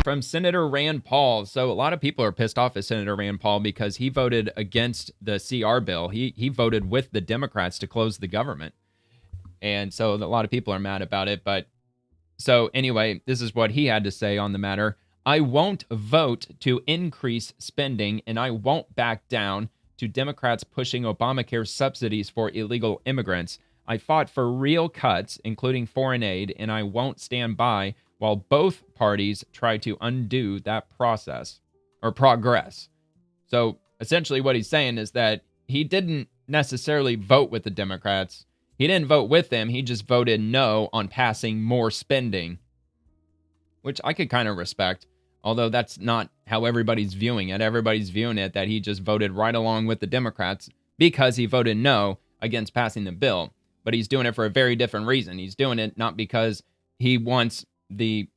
from Senator Rand Paul. So a lot of people are pissed off at Senator Rand Paul because he voted against the CR bill. He voted with the Democrats to close the government. And so a lot of people are mad about it. But so anyway, this is what he had to say on the matter. I won't vote to increase spending, and I won't back down to Democrats pushing Obamacare subsidies for illegal immigrants. I fought for real cuts, including foreign aid, and I won't stand by while both parties try to undo that process or progress. So essentially what he's saying is that he didn't necessarily vote with the Democrats. He didn't vote with them. He just voted no on passing more spending, which I could kind of respect, although that's not how everybody's viewing it. Everybody's viewing it that he just voted right along with the Democrats because he voted no against passing the bill. But he's doing it for a very different reason. He's doing it not because he wants the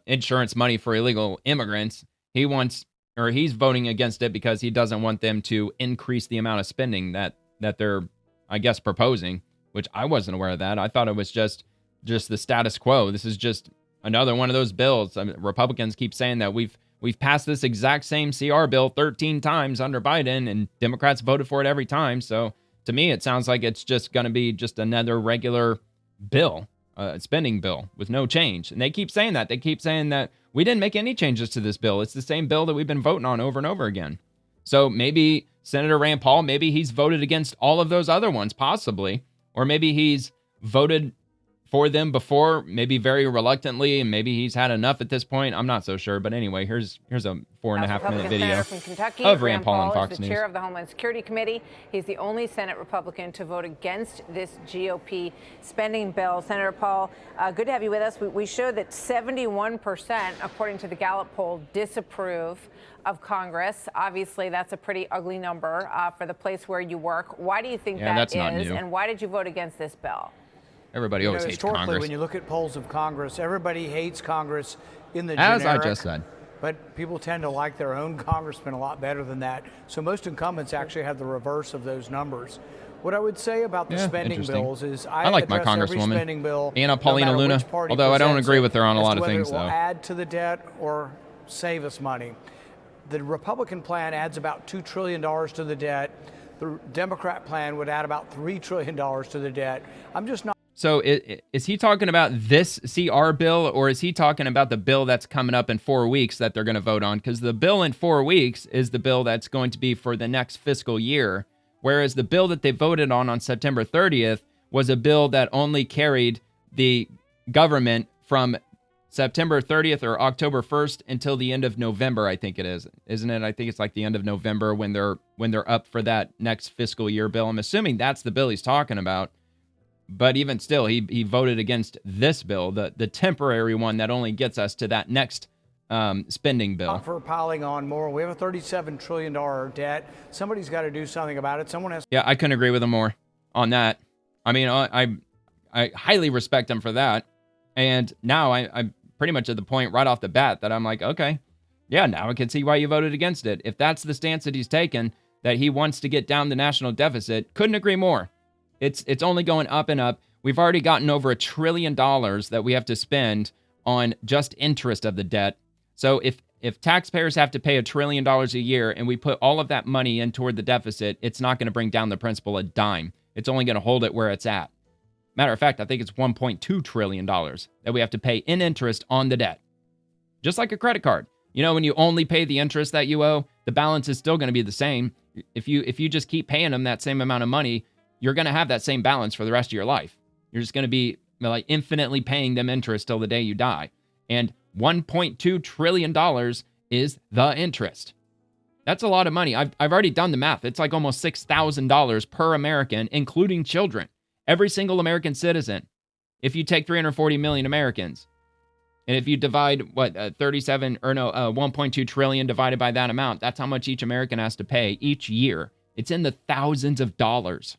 insurance money for illegal immigrants. He's voting against it because he doesn't want them to increase the amount of spending that they're, I guess, proposing, which I wasn't aware of that. I thought it was just the status quo. This is just another one of those bills. I mean, Republicans keep saying that we've passed this exact same CR bill 13 times under Biden, and Democrats voted for it every time. So to me, it sounds like it's just going to be just another regular bill, spending bill with no change. And they keep saying that. They keep saying that we didn't make any changes to this bill. It's the same bill that we've been voting on over and over again. So maybe Senator Rand Paul, maybe he's voted against all of those other ones, possibly. Or maybe he's voted for them before, maybe very reluctantly, and maybe he's had enough at this point. I'm not so sure. But anyway, here's a 4.5-minute video from Kentucky, of Rand Paul on Fox is the News. chair of the Homeland Security Committee. He's the only Senate Republican to vote against this GOP spending bill. Senator Paul, good to have you with us. We showed that 71%, according to the Gallup poll, disapprove of Congress. Obviously, that's a pretty ugly number for the place where you work. Why do you think that is, and why did you vote against this bill? Everybody always hates Congress. When you look at polls of Congress, everybody hates Congress in the generic. As I just said. But people tend to like their own congressman a lot better than that. So most incumbents actually have the reverse of those numbers. What I would say about the spending bills is I like my Congresswoman, Anna Paulina Luna, although I don't agree with her on a lot of things, though. Whether it will add to the debt or save us money. The Republican plan adds about $2 trillion to the debt. The Democrat plan would add about $3 trillion to the debt. I'm just not. So is he talking about this CR bill, or is he talking about the bill that's coming up in 4 weeks that they're going to vote on? Because the bill in 4 weeks is the bill that's going to be for the next fiscal year, whereas the bill that they voted on September 30th was a bill that only carried the government from September 30th or October 1st until the end of November, I think it is. Isn't it? I think it's like the end of November when they're up for that next fiscal year bill. I'm assuming that's the bill he's talking about. But even still, he voted against this bill, the temporary one that only gets us to that next spending bill. For piling on more. We have a $37 trillion debt. Somebody's got to do something about it. Someone has. Yeah, I couldn't agree with him more on that. I mean, I highly respect him for that. And now I'm pretty much at the point right off the bat that I'm like, okay, yeah, now I can see why you voted against it. If that's the stance that he's taken, that he wants to get down the national deficit, couldn't agree more. It's only going up and up. We've already gotten over $1 trillion that we have to spend on just interest of the debt. So if taxpayers have to pay $1 trillion a year and we put all of that money in toward the deficit, it's not going to bring down the principal a dime. It's only going to hold it where it's at. Matter of fact, I think it's $1.2 trillion that we have to pay in interest on the debt. Just like a credit card. You know, when you only pay the interest that you owe, the balance is still going to be the same. If you just keep paying them that same amount of money, you're going to have that same balance for the rest of your life. You're just going to be like infinitely paying them interest till the day you die. And $1.2 trillion is the interest. That's a lot of money. I've already done the math. It's like almost $6,000 per American, including children. Every single American citizen. If you take 340 million Americans, and if you divide 1.2 trillion divided by that amount, that's how much each American has to pay each year. It's in the thousands of dollars.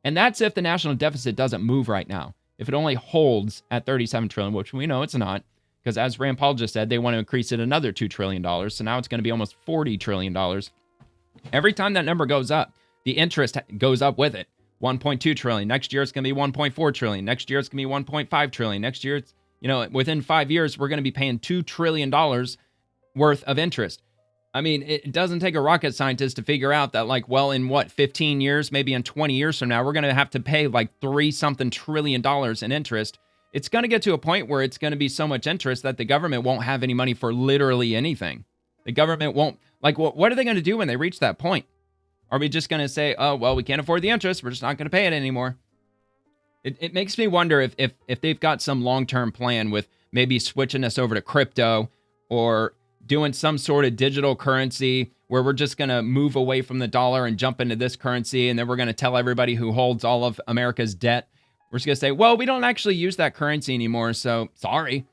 And that's if the national deficit doesn't move right now. If it only holds at 37 trillion, which we know it's not, because as Rand Paul just said, they want to increase it another $2 trillion. So now it's going to be almost $40 trillion. Every time that number goes up, the interest goes up with it. 1.2 trillion. Next year, it's going to be 1.4 trillion. Next year, it's going to be 1.5 trillion. Next year, it's, within 5 years, we're going to be paying $2 trillion worth of interest. I mean, it doesn't take a rocket scientist to figure out that, like, well, in what, 15 years, maybe in 20 years from now, we're going to have to pay like $3-something trillion in interest. It's going to get to a point where it's going to be so much interest that the government won't have any money for literally anything. The government won't, like, what are they going to do when they reach that point? Are we just going to say, oh, well, we can't afford the interest, we're just not going to pay it anymore? It makes me wonder if they've got some long-term plan with maybe switching us over to crypto or doing some sort of digital currency where we're just going to move away from the dollar and jump into this currency, and then we're going to tell everybody who holds all of America's debt, we're just going to say, well, we don't actually use that currency anymore, so sorry.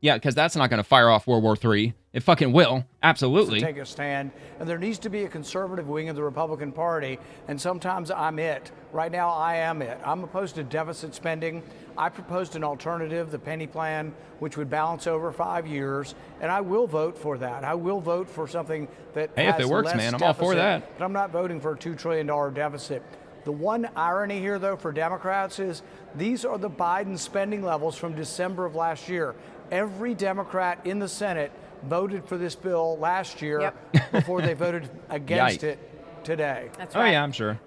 Yeah, because that's not going to fire off World War III. It fucking will. Absolutely. To take a stand, and there needs to be a conservative wing of the Republican Party, and sometimes I'm it. Right now, I am it. I'm opposed to deficit spending. I proposed an alternative, the penny plan, which would balance over 5 years, and I will vote for that. I will vote for something that has if it works, less man, I'm deficit, all for that. but I'm not voting for a $2 trillion deficit. The one irony here, though, for Democrats is these are the Biden spending levels from December of last year. Every Democrat in the Senate voted for this bill last year before they voted against it today. That's right. Oh, yeah, I'm sure.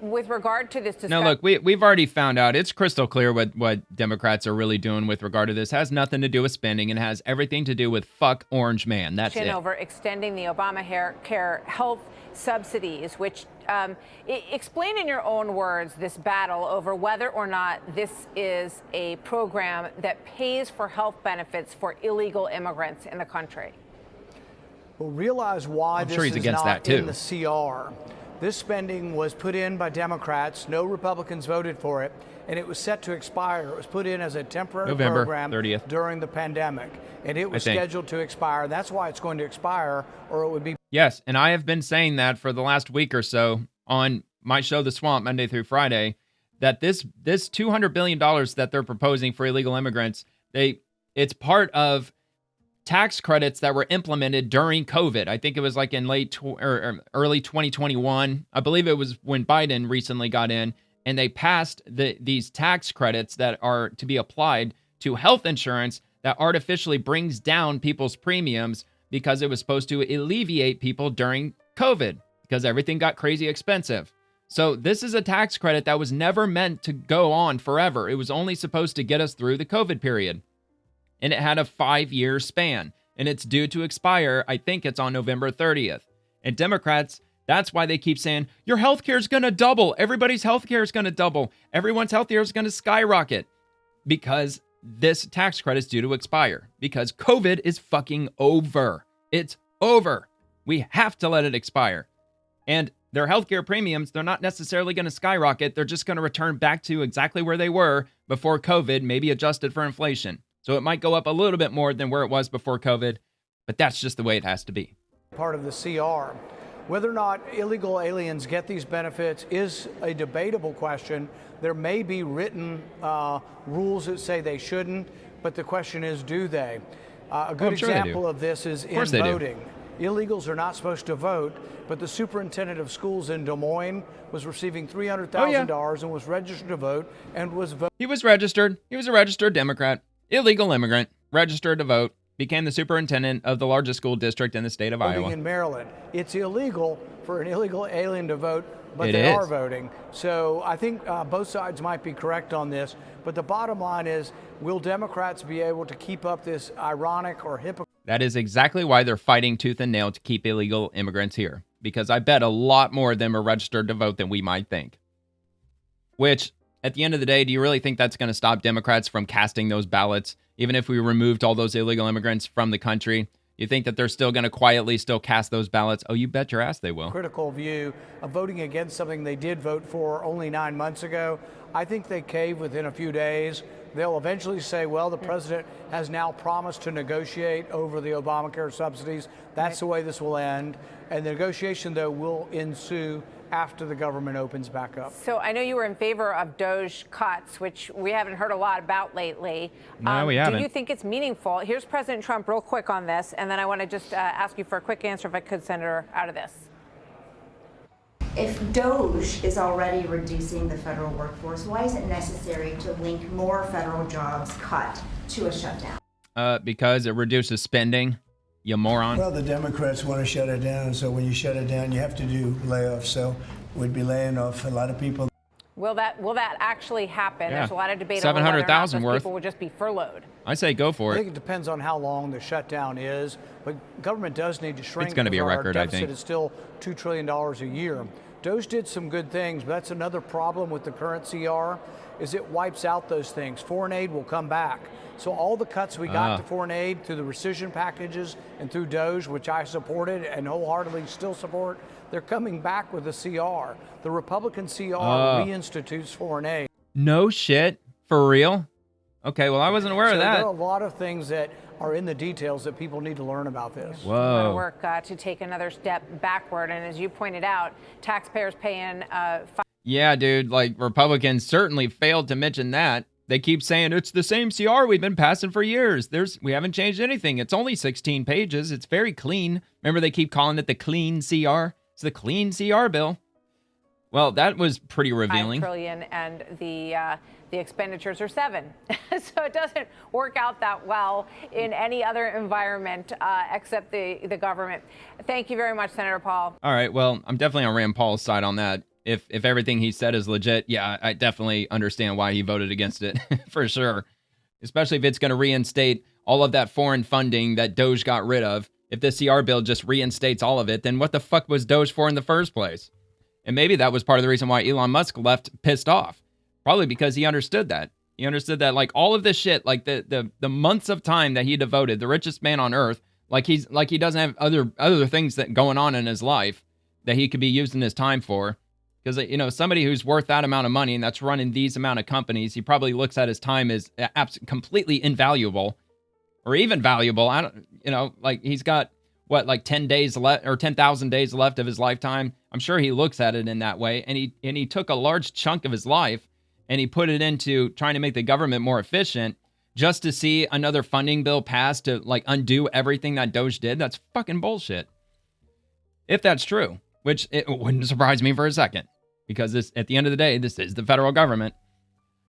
With regard to this discussion. No, look, we've already found out. It's crystal clear what Democrats are really doing with regard to this. It has nothing to do with spending and has everything to do with fuck Orange Man. That's it. Over extending the Obamacare health subsidies, which explain in your own words this battle over whether or not this is a program that pays for health benefits for illegal immigrants in the country. Well, realize why I'm sure he's this is against not that, too. in the CR. This spending was put in by Democrats. No Republicans voted for it, and it was set to expire. It was put in as a temporary November program 30th. during the pandemic, and it was scheduled to expire. That's why it's going to expire, or it would be. Yes, and I have been saying that for the last week or so on my show, The Swamp, Monday through Friday, that this $200 billion that they're proposing for illegal immigrants, it's part of tax credits that were implemented during COVID. I think it was like in early 2021. I believe it was when Biden recently got in, and they passed these tax credits that are to be applied to health insurance that artificially brings down people's premiums because it was supposed to alleviate people during COVID because everything got crazy expensive. So this is a tax credit that was never meant to go on forever. It was only supposed to get us through the COVID period. And it had a 5-year span, and it's due to expire. I think it's on November 30th. And Democrats, that's why they keep saying, your health care is going to double. Everybody's health care is going to double. Everyone's health care is going to skyrocket because this tax credit is due to expire because COVID is fucking over. It's over. We have to let it expire. And their healthcare premiums, they're not necessarily going to skyrocket. They're just going to return back to exactly where they were before COVID, maybe adjusted for inflation. So it might go up a little bit more than where it was before COVID, but that's just the way it has to be. Part of the CR. Whether or not illegal aliens get these benefits is a debatable question. There may be written rules that say they shouldn't, but the question is, do they? A good example of this is in voting. Illegals are not supposed to vote, but the superintendent of schools in Des Moines was receiving $300,000 and was registered to vote and was voting. He was registered. He was a registered Democrat. Illegal immigrant, registered to vote, became the superintendent of the largest school district in the state of Iowa. In Maryland. It's illegal for an illegal alien to vote, but they are voting. So I think both sides might be correct on this. But the bottom line is, will Democrats be able to keep up this ironic or hypocritical? That is exactly why they're fighting tooth and nail to keep illegal immigrants here. Because I bet a lot more of them are registered to vote than we might think. Which, at the end of the day, do you really think that's going to stop Democrats from casting those ballots? Even if we removed all those illegal immigrants from the country, you think that they're still going to quietly still cast those ballots? Oh, you bet your ass they will. Critical view of voting against something they did vote for only 9 months ago. I think they cave within a few days. They'll eventually say, well, the president has now promised to negotiate over the Obamacare subsidies. That's the way this will end. And the negotiation, though, will ensue after the government opens back up. So I know you were in favor of DOJ cuts, which we haven't heard a lot about lately. No, we haven't. Do you think it's meaningful? Here's President Trump real quick on this, and then I want to just ask you for a quick answer, if I could, Senator, out of this. If DOJ is already reducing the federal workforce, why is it necessary to link more federal jobs cut to a shutdown? Because it reduces spending. you moron. Well, the Democrats want to shut it down, so when you shut it down, you have to do layoffs. So we'd be laying off a lot of people. Will that actually happen? Yeah. There's a lot of debate over whether or not 700,000 those worth. people would just be furloughed. I say go for I it. think it depends on how long the shutdown is, but government does need to shrink. It's gonna be a because record, our I deficit think. is still $2 trillion a year. DOGE did some good things, but that's another problem with the current CR, is it wipes out those things. Foreign aid will come back. So all the cuts we got to foreign aid through the rescission packages and through DOGE, which I supported and wholeheartedly still support, they're coming back with the CR. The Republican CR reinstitutes foreign aid. No shit. For real? Okay, well, I wasn't aware of that. There are a lot of things that are in the details that people need to learn about this. A lot of Whoa. work to take another step backward. And as you pointed out, taxpayers paying Yeah, dude, like Republicans certainly failed to mention that. They keep saying it's the same CR we've been passing for years. We haven't changed anything. It's only 16 pages. It's very clean. Remember they keep calling it the clean CR? It's the clean CR bill. Well, that was pretty revealing. $5 trillion, and the expenditures are $7 trillion. So it doesn't work out that well in any other environment except the government. Thank you very much, Senator Paul. All right, well, I'm definitely on Rand Paul's side on that. If everything he said is legit, yeah, I definitely understand why he voted against it, for sure. Especially if it's going to reinstate all of that foreign funding that Doge got rid of. If the CR bill just reinstates all of it, then what the fuck was Doge for in the first place? And maybe that was part of the reason why Elon Musk left pissed off. Probably because he understood that. He understood that, like, all of this shit, like the months of time that he devoted, the richest man on earth, like he doesn't have other things that going on in his life that he could be using his time for. Because, you know, somebody who's worth that amount of money and that's running these amount of companies, he probably looks at his time as completely invaluable or even valuable. I don't, you know, like he's got what, like 10 days left or 10,000 days left of his lifetime. I'm sure he looks at it in that way. And he took a large chunk of his life and he put it into trying to make the government more efficient just to see another funding bill pass to like undo everything that Doge did. That's fucking bullshit. If that's true, which it wouldn't surprise me for a second, because this, at the end of the day, this is the federal government.